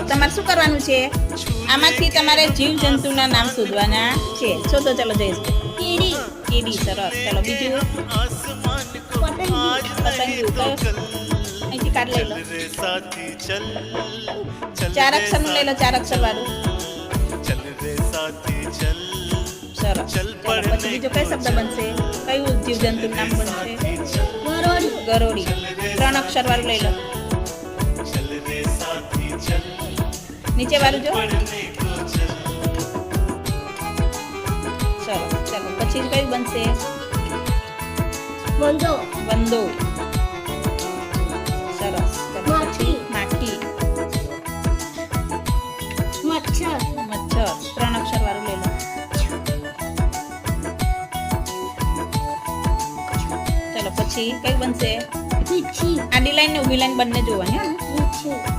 તમારે શું કરવાનું છે? આમાંથી તમારે જીવજંતુના નામ શોધવાના છે. શોધો, ચલો જયેશ. કીડી, કીડી, સરસ. ચલો બીજું. પતંગ, પતંગિયું. અહીંથી કાર્ડ લઈ લો. 4 અક્ષરનું લઈ લો, 4 અક્ષર વાળું. સરસ. ચલો પછી બીજો કઈ શબ્દ બનશે? કયું જીવજંતુ નામ બનશે? ગરોળી, ગરોળી. 3 અક્ષર વાળું લઈ લો. નીચે વાળું જો. સરસ. ચલો પછી કયું બનશે? વંદો, વંદો. સરસ. ચલો પછી માટી. મચ્છર, મચ્છર. 3 અક્ષર વાળું લઈ લો. ચલો પછી કયું બનશે? વીછી, આડી લાઈન ને ઊભી લાઈન બંને જોવાની. વીછી.